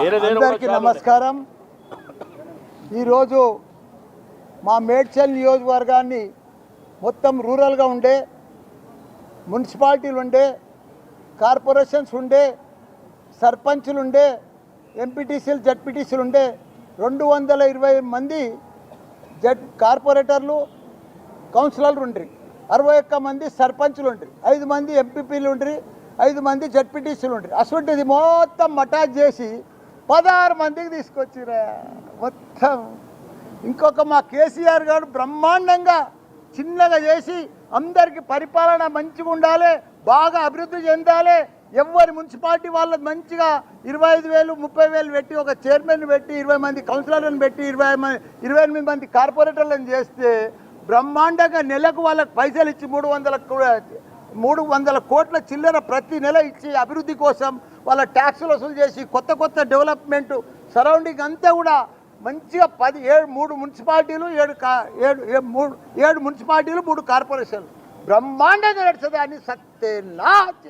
అందరికీ నమస్కారం. ఈరోజు మా మేడ్చల్ నియోజకవర్గాన్ని మొత్తం రూరల్గా ఉండే మున్సిపాలిటీలు ఉండే కార్పొరేషన్స్ ఉండే సర్పంచులు ఉండే ఎంపీటీసీలు జడ్పీటీసీలు ఉండే 220 మంది కార్పొరేటర్లు కౌన్సిలర్లు ఉండ్రి, 61 మంది సర్పంచులు ఉండ్రి, 5 మంది ఎంపీపీలు ఉండ్రి, 5 మంది జడ్పీటీసీలు ఉండ్రి. అటువంటిది మొత్తం మటాజ్ చేసి 16 మందికి తీసుకొచ్చిరా మొత్తం. ఇంకొక మా కేసీఆర్ గారు బ్రహ్మాండంగా చిన్నగా చేసి అందరికీ పరిపాలన మంచిగా ఉండాలి, బాగా అభివృద్ధి చెందాలి, ఎవరి మున్సిపాలిటీ వాళ్ళకి మంచిగా 25,000 30,000 పెట్టి ఒక చైర్మన్ పెట్టి 20 మంది కౌన్సిలర్లను పెట్టి 28 మంది కార్పొరేటర్లను చేస్తే బ్రహ్మాండంగా నెలకు వాళ్ళకి పైసలు ఇచ్చి 300 కోట్ల చిల్లర ప్రతి నెల ఇచ్చి అభివృద్ధి కోసం వాళ్ళ ట్యాక్సులు వసూలు చేసి కొత్త డెవలప్మెంట్ సరౌండింగ్ అంతా కూడా మంచిగా 3 మున్సిపాలిటీలు 7 మున్సిపాలిటీలు 3 కార్పొరేషన్లు బ్రహ్మాండంగా నడుస్తుంది అని సత్యనా.